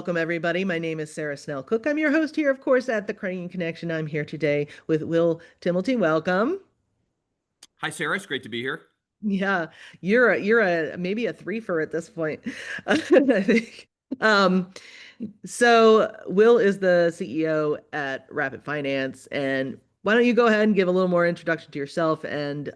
welcome everybody. My name is Sarah Snell Cooke. I'm your host here, of course, at the Credit Union Connection. I'm here today with Will Timilty. Welcome. Hi, Sarah. It's great to be here. Yeah, you're a maybe a threefer at this point. I think. Um, so Will is the CEO at Rapid Finance, and why don't you go ahead and give a little more introduction to yourself and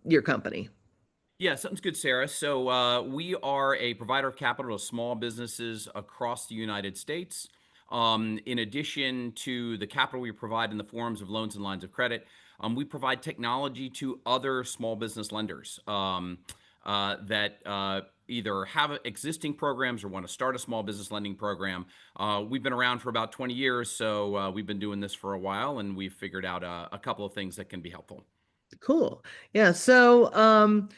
your company? Yeah, something's good, Sarah. So we are a provider of capital to small businesses across the United States. In addition to the capital we provide in the forms of loans and lines of credit, we provide technology to other small business lenders that either have existing programs or want to start a small business lending program. We've been around for about 20 years, so we've been doing this for a while, and we've figured out a couple of things that can be helpful. Cool. Yeah. So,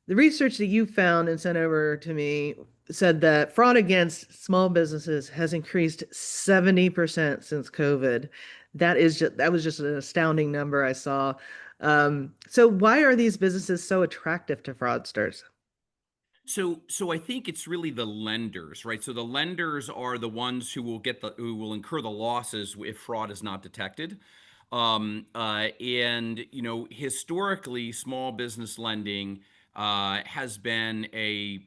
the research that you found and sent over to me said that fraud against small businesses has increased 70% since COVID. That was just an astounding number I saw. So why are these businesses so attractive to fraudsters? So I think it's really the lenders, right? So the lenders are the ones who will incur the losses if fraud is not detected. And historically, small business lending has been a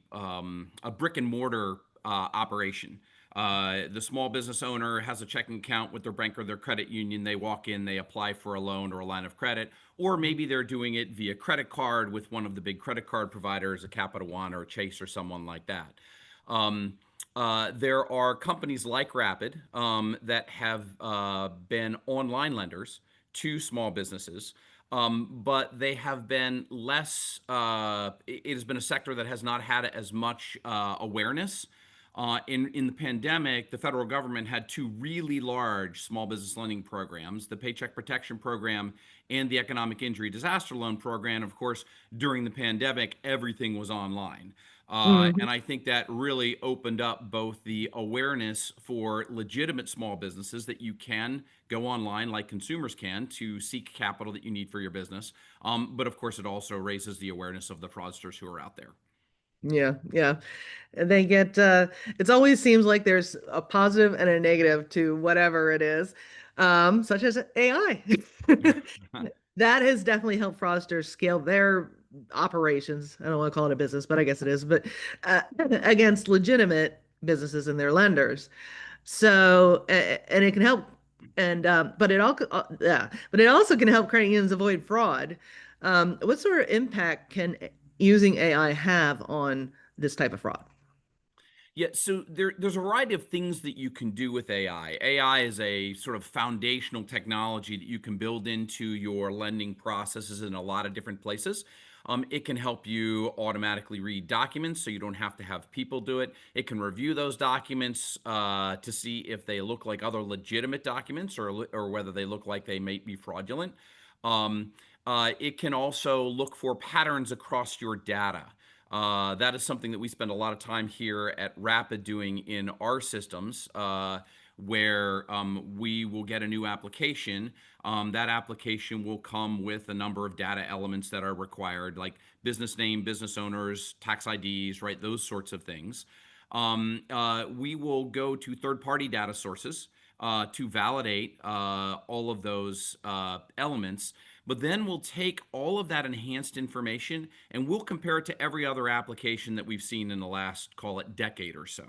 brick and mortar operation. The small business owner has a checking account with their bank or their credit union. They walk in, they apply for a loan or a line of credit, or maybe they're doing it via credit card with one of the big credit card providers, a Capital One or a Chase or someone like that. Um, there are companies like Rapid that have been online lenders to small businesses, but they have been less. It has been a sector that has not had as much awareness. In the pandemic, the federal government had two really large small business lending programs, the Paycheck Protection Program and the Economic Injury Disaster Loan Program. Of course, during the pandemic, everything was online. Mhm. And I think that really opened up both the awareness for legitimate small businesses that you can go online like consumers can to seek capital that you need for your business. But of course, it also raises the awareness of the fraudsters who are out there. Yeah, yeah. And they get it always seems like there's a positive and a negative to whatever it is, such as AI. That has definitely helped fraudsters scale their operations. I don't want to call it a business, but I guess it is, but against legitimate businesses and their lenders. So, and it can help, and but it also can help credit unions avoid fraud. What sort of impact can using AI have on this type of fraud? Yeah, so there's a variety of things that you can do with AI. AI is a sort of foundational technology that you can build into your lending processes in a lot of different places. It can help you automatically read documents so you don't have to have people do it. It can review those documents to see if they look like other legitimate documents or whether they look like they may be fraudulent. Um, it can also look for patterns across your data. That is something that we spend a lot of time here at Rapid doing in our systems, where we will get a new application. That application will come with a number of data elements that are required, like business name, business owners, tax IDs, right? Those sorts of things. We will go to third-party data sources to validate all of those elements. But then we'll take all of that enhanced information and we'll compare it to every other application that we've seen in the last, call it, decade or so.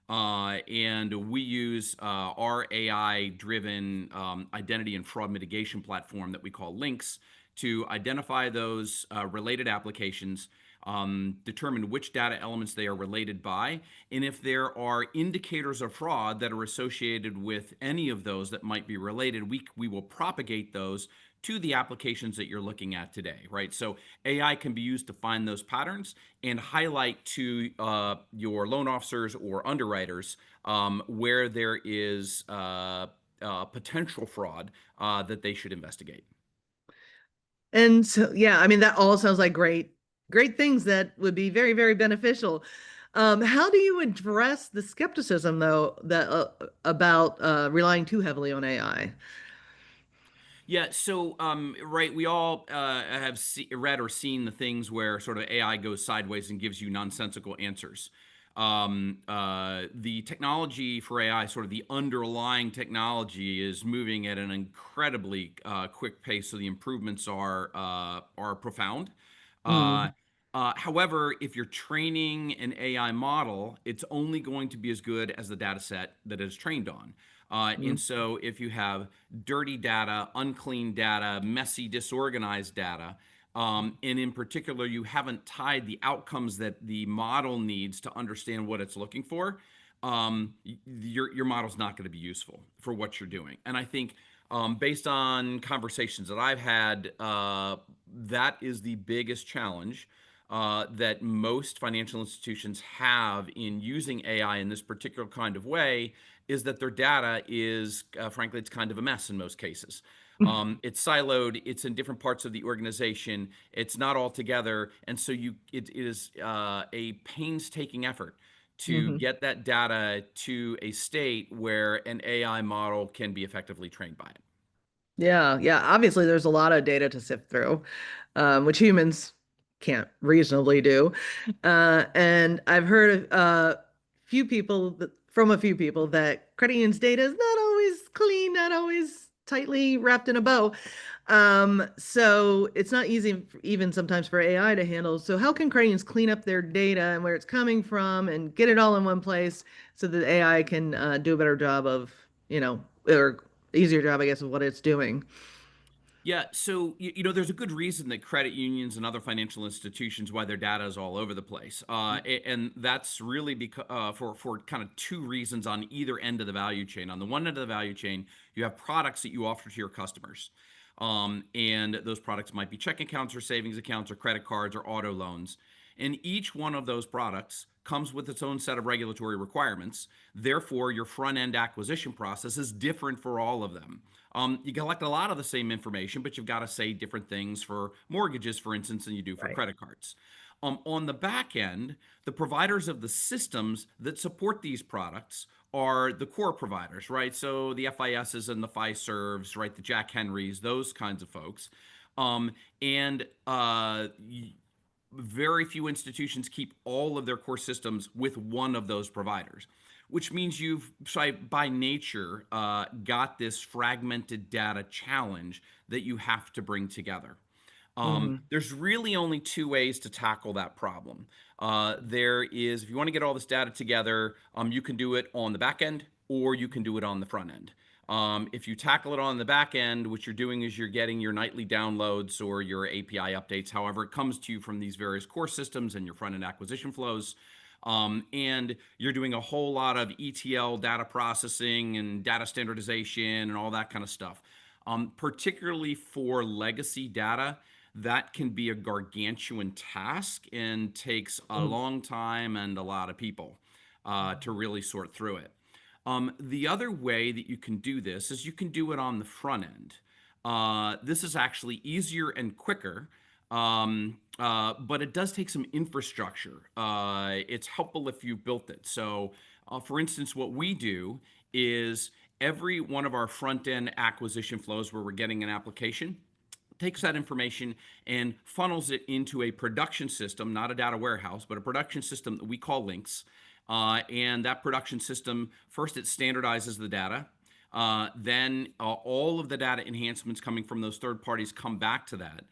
And we use our AI driven identity and fraud mitigation platform that we call Links to identify those related applications, determine which data elements they are related by, and if there are indicators of fraud that are associated with any of those that might be related, we will propagate those to the applications that you're looking at today, right? So AI can be used to find those patterns and highlight to your loan officers or underwriters where there is potential fraud that they should investigate. And so, yeah, I mean, that all sounds like great things that would be very, very beneficial. How do you address the skepticism, though, that about relying too heavily on AI? Yeah, so right, we all read or seen the things where sort of AI goes sideways and gives you nonsensical answers. The technology for AI, sort of the underlying technology, is moving at an incredibly quick pace. So the improvements are profound. Uh, Mm, However, if you're training an AI model, it's only going to be as good as the data set that it is trained on. And mm, so, if you have dirty data, unclean data, messy, disorganized data, and in particular, you haven't tied the outcomes that the model needs to understand what it's looking for, your model's not going to be useful for what you're doing. And I think, based on conversations that I've had, that is the biggest challenge that most financial institutions have in using AI in this particular kind of way, is that their data is, frankly, it's kind of a mess in most cases. It's siloed. It's in different parts of the organization. It's not all together, and so it is a painstaking effort to mhm. get that data to a state where an AI model can be effectively trained by it. Yeah, yeah. Obviously, there's a lot of data to sift through, which humans can't reasonably do. And I've heard from a few people that credit union's data is not always clean, not always tightly wrapped in a bow. So it's not easy even sometimes for AI to handle. So how can credit unions clean up their data and where it's coming from and get it all in one place so that AI can do a better job of, or easier job, I guess, of what it's doing. Yeah, so there's a good reason that credit unions and other financial institutions, why their data is all over the place, and that's really because for kind of two reasons on either end of the value chain. On the one end of the value chain, you have products that you offer to your customers, and those products might be checking accounts or savings accounts or credit cards or auto loans, and each one of those products comes with its own set of regulatory requirements. Therefore, your front end acquisition process is different for all of them. You collect a lot of the same information, but you've got to say different things for mortgages, for instance, than you do for Right. credit cards. On the back end, the providers of the systems that support these products are the core providers, right? So the FISs and the Fiservs, right? The Jack Henrys, those kinds of folks. And Very few institutions keep all of their core systems with one of those providers, which means you've, by nature, got this fragmented data challenge that you have to bring together. Hmm. There's really only two ways to tackle that problem. There is, if you want to get all this data together, you can do it on the back end or you can do it on the front end. If you tackle it on the back end, what you're doing is you're getting your nightly downloads or your API updates, however it comes to you from these various core systems and your front end acquisition flows. And you're doing a whole lot of ETL data processing and data standardization and all that kind of stuff. Particularly for legacy data, that can be a gargantuan task and takes a long time and a lot of people to really sort through it. The other way that you can do this is you can do it on the front end. This is actually easier and quicker, but it does take some infrastructure. It's helpful if you've built it. So, for instance, what we do is every one of our front end acquisition flows where we're getting an application takes that information and funnels it into a production system, not a data warehouse, but a production system that we call links. And that production system, first it standardizes the data. Then all of the data enhancements coming from those third parties come back to that.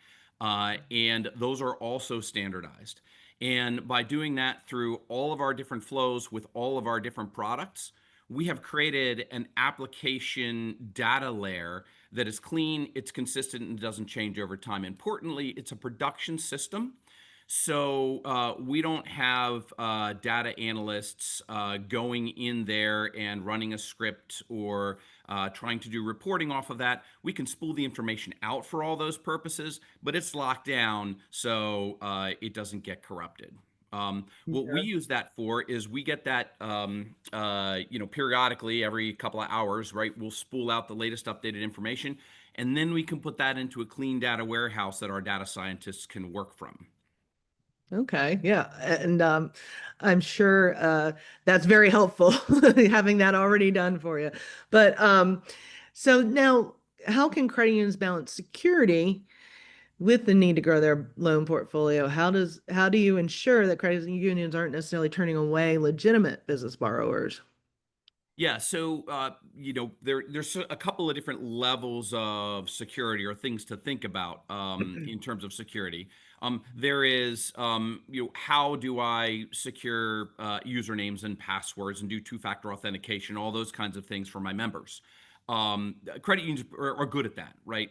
And those are also standardized. And by doing that through all of our different flows with all of our different products, we have created an application data layer that is clean, it's consistent, and doesn't change over time. Importantly, it's a production system. So we don't have data analysts going in there and running a script or trying to do reporting off of that. We can spool the information out for all those purposes, but it's locked down so it doesn't get corrupted. What we Yeah. use that for is we get that periodically every couple of hours, right? We'll spool out the latest updated information, and then we can put that into a clean data warehouse that our data scientists can work from. Okay, yeah. And I'm sure that's very helpful having that already done for you. But so now, how can credit unions balance security with the need to grow their loan portfolio, how do you ensure that credit unions aren't necessarily turning away legitimate business borrowers? Yeah, so there's a couple of different levels of security or things to think about in terms of security. There is how do I secure usernames and passwords and do two-factor authentication, all those kinds of things for my members. Credit unions are good at that, right?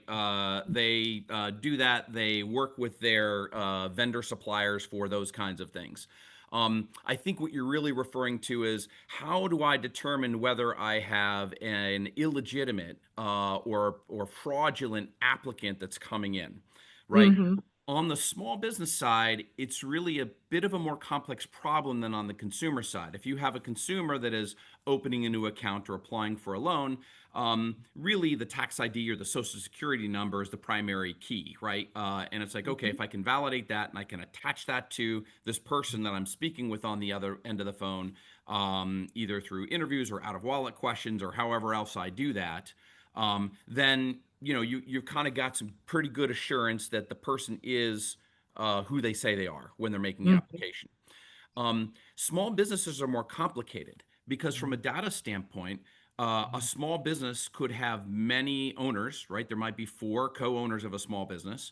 They do that. They work with their vendor suppliers for those kinds of things. I think what you're really referring to is how do I determine whether I have an illegitimate or fraudulent applicant that's coming in, right? Hmm. On the small business side, it's really a bit of a more complex problem than on the consumer side. If you have a consumer that is opening a new account or applying for a loan, really the tax ID or the social security number is the primary key, right? And it's like, okay, if I can validate that and I can attach that to this person that I'm speaking with on the other end of the phone, either through interviews or out of wallet questions or however else I do that, then you've kind of got some pretty good assurance that the person is who they say they are when they're making the Hmm. application. Small businesses are more complicated because, from a data standpoint, a small business could have many owners, right? There might be four co owners of a small business,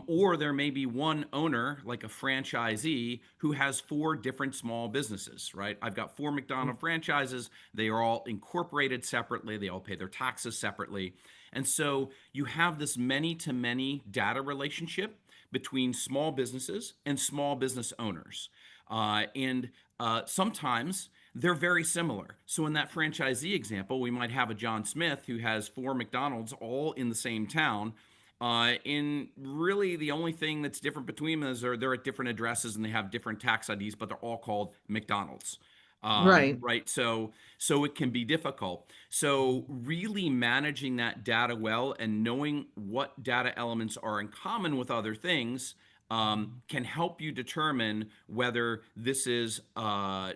or there may be one owner, like a franchisee, who has four different small businesses, right? I've got four McDonald's franchises. They are all incorporated separately, they all pay their taxes separately. And so you have this many to many data relationship between small businesses and small business owners. And sometimes they're very similar. So in that franchisee example, we might have a John Smith who has four McDonald's all in the same town. In really, the only thing that's different between them is they're at different addresses and they have different tax IDs, but they're all called McDonald's. Right. Right. So it can be difficult. So really managing that data well and knowing what data elements are in common with other things can help you determine whether this is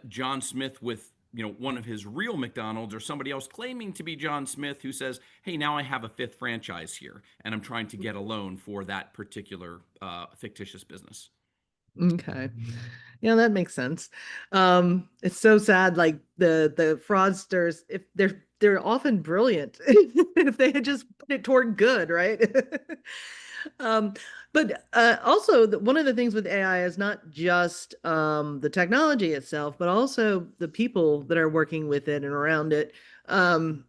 John Smith with one of his real McDonald's or somebody else claiming to be John Smith who says, "Hey, now I have a fifth franchise here, and I'm trying to get a loan for that particular fictitious business." Okay. Yeah, that makes sense. It's so sad, like the fraudsters, if they're often brilliant if they had just put it toward good, right? Um, but also one of the things with AI is not just the technology itself, but also the people that are working with it and around it. Um,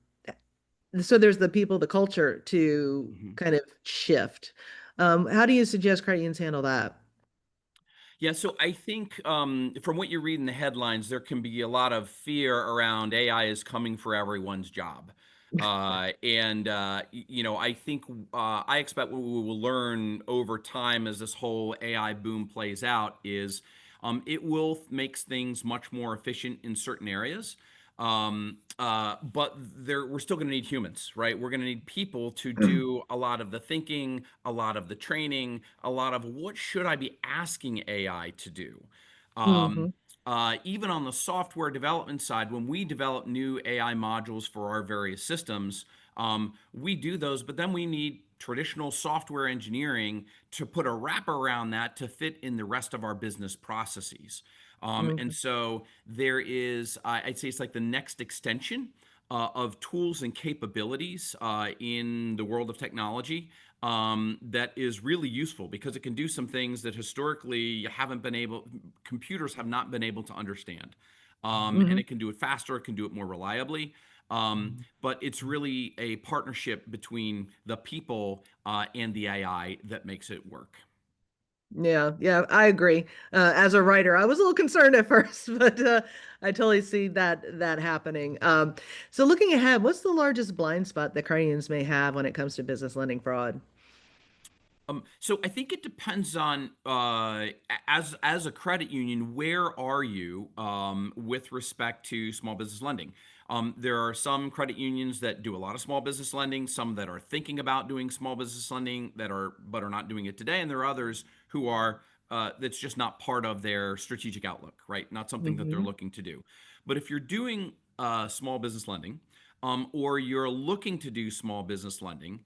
so there's the people, the culture to Mhm. kind of shift. How do you suggest credit unions handle that? Yeah, so I think from what you read in the headlines, there can be a lot of fear around AI is coming for everyone's job. I think I expect what we will learn over time as this whole AI boom plays out is it will make things much more efficient in certain areas. But we're still going to need humans, right? We're going to need people to do a lot of the thinking, a lot of the training, a lot of what should I be asking AI to do. Um, Hmm. Even on the software development side, when we develop new AI modules for our various systems, we do those, but then we need traditional software engineering to put a wrap around that to fit in the rest of our business processes. And Hmm. so there is, I'd say it's like the next extension of tools and capabilities in the world of technology that is really useful because it can do some things that historically computers have not been able to understand. And Hmm. it can do it faster, it can do it more reliably. But it's really a partnership between the people and the AI that makes it work. Yeah, yeah, I agree. As a writer, I was a little concerned at first, but I totally see that happening. So looking ahead, what's the largest blind spot that credit may have when it comes to business lending fraud? So I think it depends on as a credit union, where are you with respect to small business lending? There are some credit unions that do a lot of small business lending, some that are thinking about doing small business lending but are not doing it today, and there are others who are that's just not part of their strategic outlook, right? Not something that they're Hmm. looking to do. But if you're doing small business lending, or you're looking to do small business lending,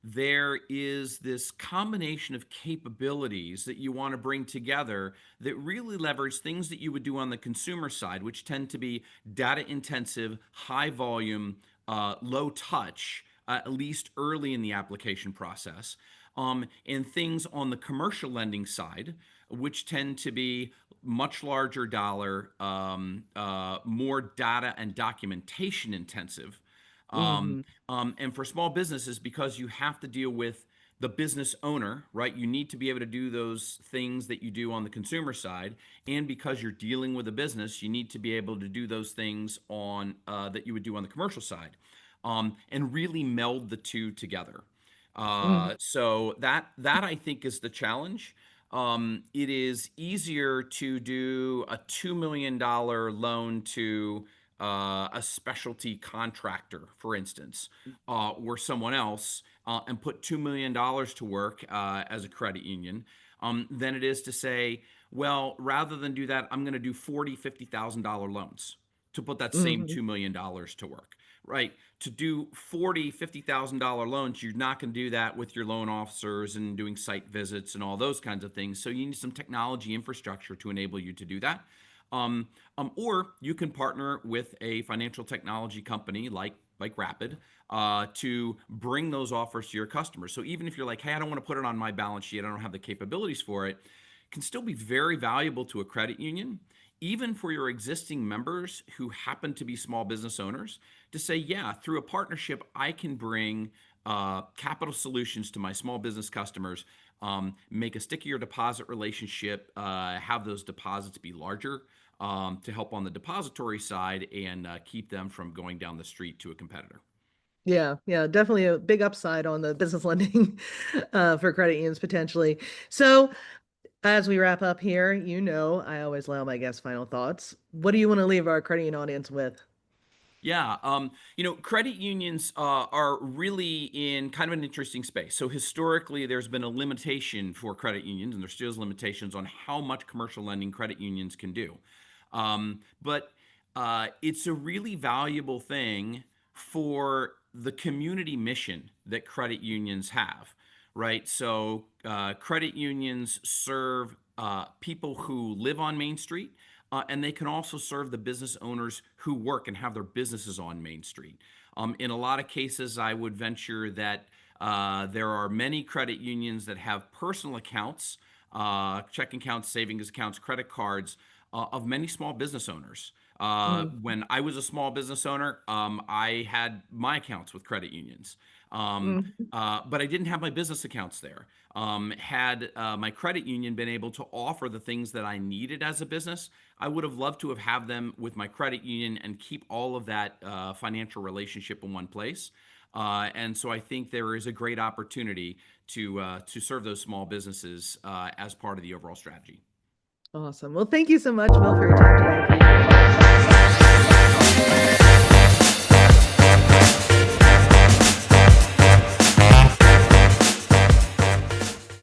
There is this combination of capabilities that you want to bring together that really leverage things that you would do on the consumer side, which tend to be data intensive, high volume, low touch, at least early in the application process, and things on the commercial lending side, which tend to be much larger dollar, more data and documentation intensive. Um, Hmm. and for small businesses, because you have to deal with the business owner, right? You need to be able to do those things that you do on the consumer side, and because you're dealing with a business, you need to be able to do those things on that you would do on the commercial side, and really meld the two together. Hmm. So that I think is the challenge. It is easier to do a $2 million loan to a specialty contractor, for instance, or someone else, and put $2 million to work as a credit union, than it is to say, well, rather than do that, I'm going to do 40, $50,000 loans to put that same Hmm. $2 million to work, right? To do 40, $50,000 loans, you're not going to do that with your loan officers and doing site visits and all those kinds of things. So you need some technology infrastructure to enable you to do that. Or you can partner with a financial technology company like Rapid, to bring those offers to your customers. So even if you're like, hey, I don't want to put it on my balance sheet, I don't have the capabilities for it, can still be very valuable to a credit union, even for your existing members who happen to be small business owners, to say, yeah, through a partnership, I can bring capital solutions to my small business customers, make a stickier deposit relationship, have those deposits be larger, to help on the depository side, and keep them from going down the street to a competitor. Yeah, yeah, definitely a big upside on the business lending for credit unions potentially. So, as we wrap up here, I always allow my guests final thoughts. What do you want to leave our credit union audience with? Yeah, credit unions are really in kind of an interesting space. So historically, there's been a limitation for credit unions, and there still is limitations on how much commercial lending credit unions can do. But it's a really valuable thing for the community mission that credit unions have, right? So credit unions serve people who live on Main Street, and they can also serve the business owners who work and have their businesses on Main Street. In a lot of cases, I would venture that there are many credit unions that have personal accounts, checking accounts, savings accounts, credit cards, of many small business owners. Mm, When I was a small business owner, I had my accounts with credit unions. mm. But I didn't have my business accounts there. Had my credit union been able to offer the things that I needed as a business, I would have loved to have them with my credit union and keep all of that financial relationship in one place. And so I think there is a great opportunity to serve those small businesses as part of the overall strategy. Awesome. Well, thank you so much, Will, for your time today. I appreciate it.